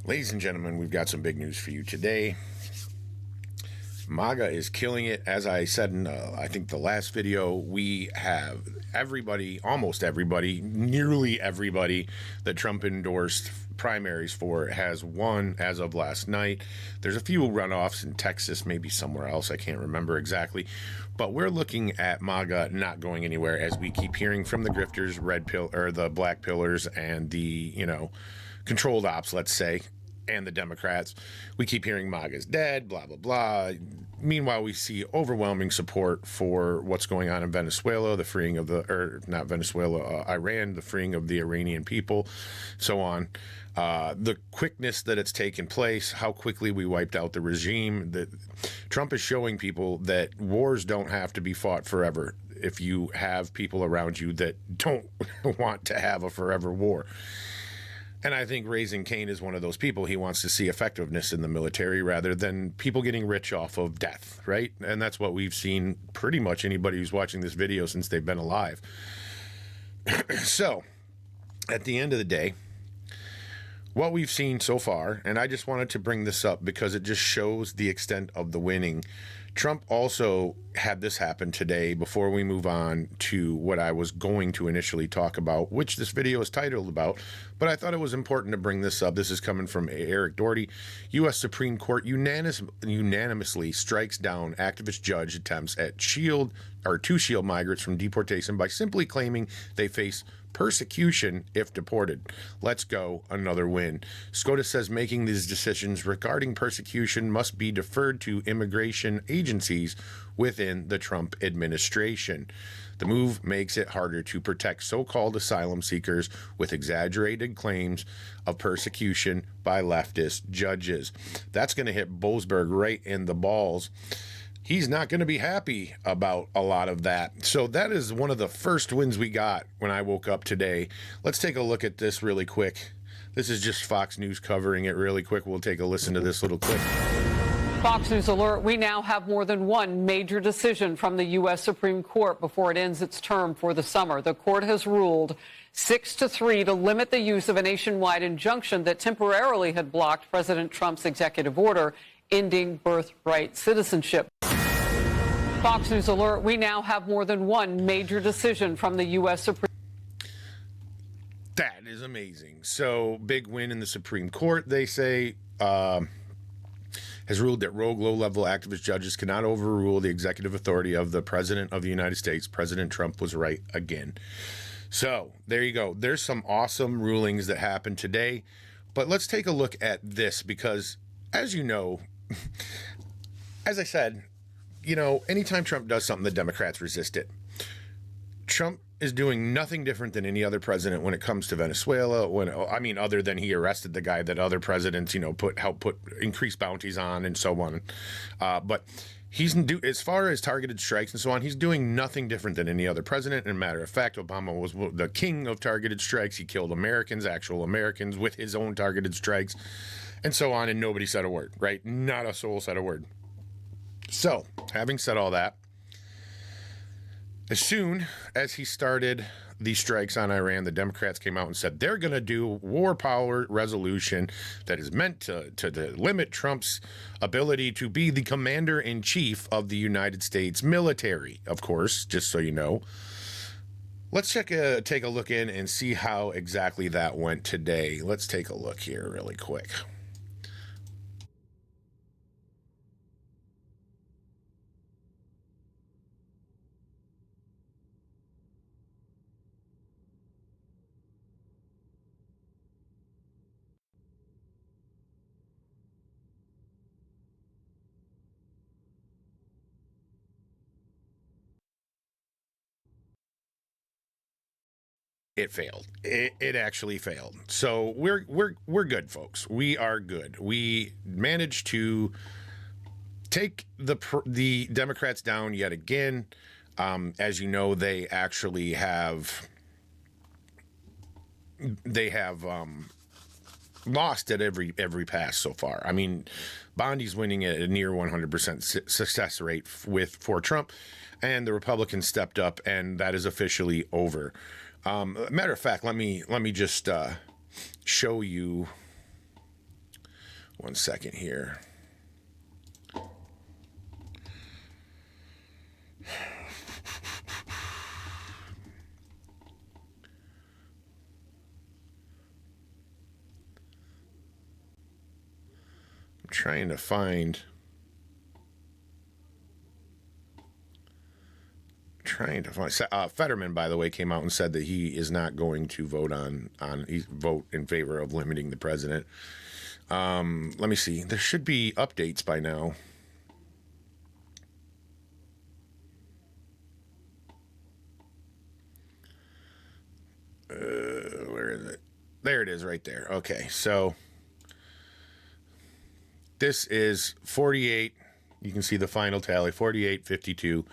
Ladies and gentlemen, we've got some big news for you today. MAGA is killing it. As I said in, I think, the last video, we have everybody, almost everybody, nearly everybody that Trump endorsed primaries for has won as of last night. There's a few runoffs in Texas, maybe somewhere else. I can't remember exactly. But we're looking at MAGA not going anywhere as we keep hearing from the grifters, the black pillars, and the, controlled ops, let's say, and the Democrats. We keep hearing MAGA's dead, blah, blah, blah. Meanwhile, we see overwhelming support for what's going on in Venezuela, the freeing of not Venezuela, Iran, the freeing of the Iranian people, so on. The quickness that it's taken place, how quickly we wiped out the regime. That Trump is showing people that wars don't have to be fought forever if you have people around you that don't want to have a forever war. And I think Raising Cane is one of those people. He wants to see effectiveness in the military rather than people getting rich off of death, right? And that's what we've seen pretty much anybody who's watching this video since they've been alive. So, at the end of the day, what we've seen so far, and I just wanted to bring this up because it just shows the extent of the winning. Trump also had this happen today before we move on to what I was going to initially talk about, which this video is titled about, but I thought it was important to bring this up. This is coming from Eric Doherty. U.S. Supreme Court unanimously strikes down activist judge attempts to shield migrants from deportation by simply claiming they face persecution if deported. Let's go, another win. SCOTUS says making these decisions regarding persecution must be deferred to immigration agencies within the Trump administration. The move makes it harder to protect so-called asylum seekers with exaggerated claims of persecution by leftist judges. That's going to hit Boasberg right in the balls. He's not going to be happy about a lot of that. So that is one of the first wins we got when I woke up today. Let's take a look at this really quick. This is just Fox News covering it really quick. We'll take a listen to this little clip. Fox News alert, we now have more than one major decision from the U.S. Supreme Court before it ends its term for the summer. The court has ruled 6-3 to limit the use of a nationwide injunction that temporarily had blocked President Trump's executive order ending birthright citizenship. Fox News alert, we now have more than one major decision from the U.S. Supreme Court. That is amazing. So, big win in the Supreme Court, they say, has ruled that rogue, low-level activist judges cannot overrule the executive authority of the President of the United States. President Trump was right again. So, there you go. There's some awesome rulings that happened today. But let's take a look at this because, as you know, as I said, anytime Trump does something, the Democrats resist it. Trump is doing nothing different than any other president when it comes to Venezuela. Other than he arrested the guy that other presidents, helped put increased bounties on and so on. But as far as targeted strikes and so on, he's doing nothing different than any other president. And matter of fact, Obama was the king of targeted strikes. He killed actual Americans with his own targeted strikes and so on. And nobody said a word, right? Not a soul said a word. So, having said all that, as soon as he started the strikes on Iran, the Democrats came out and said they're going to do war power resolution that is meant to limit Trump's ability to be the commander-in-chief of the United States military, of course, just so you know. Let's take a look in and see how exactly that went today. Let's take a look here really quick. It failed. It actually failed. So we're good, folks. We are good. We managed to take the Democrats down yet again. As you know, they actually have lost at every pass so far. I mean, Bondi's winning at a near 100% success rate for Trump, and the Republicans stepped up, and that is officially over. Matter of fact, let me just show you 1 second here. I'm trying to find. Fetterman, by the way, came out and said that he is not going to vote vote in favor of limiting the president. Let me see. There should be updates by now. Where is it? There it is, right there. Okay, so this is 48. You can see the final tally, 48-52.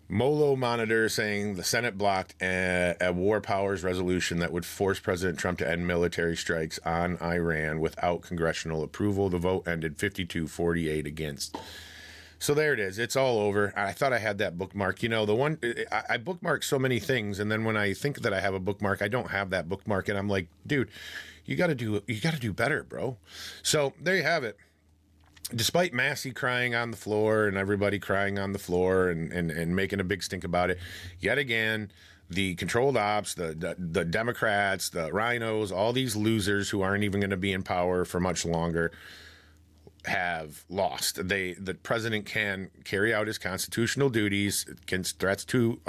Molo Monitor saying the Senate blocked a war powers resolution that would force President Trump to end military strikes on Iran without congressional approval. The vote ended 52-48 against. So there it is. It's all over. I thought I had that bookmark. You know, the one I bookmark so many things, and then when I think that I have a bookmark, I don't have that bookmark, and I'm like, dude, you got to do better, bro. So there you have it. Despite Massey crying on the floor and everybody crying on the floor and making a big stink about it, yet again, the controlled ops, the Democrats, the rhinos, all these losers who aren't even going to be in power for much longer have lost. The president can carry out his constitutional duties against threats to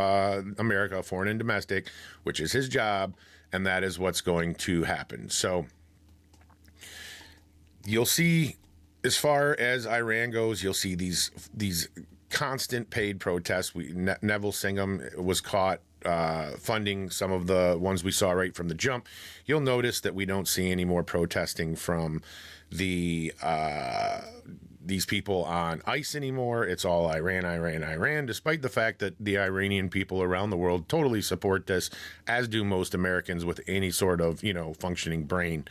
America, foreign and domestic, which is his job, and that is what's going to happen. So you'll see. As far as Iran goes, you'll see these constant paid protests. Neville Singham was caught funding some of the ones we saw right from the jump. You'll notice that we don't see any more protesting from these people on ICE anymore. It's all Iran, Iran, Iran, despite the fact that the Iranian people around the world totally support this, as do most Americans with any sort of, functioning brain.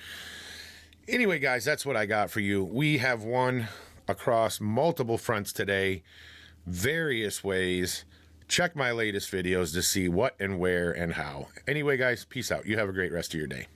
Anyway, guys, that's what I got for you. We have won across multiple fronts today, various ways. Check my latest videos to see what and where and how. Anyway, guys, peace out. You have a great rest of your day.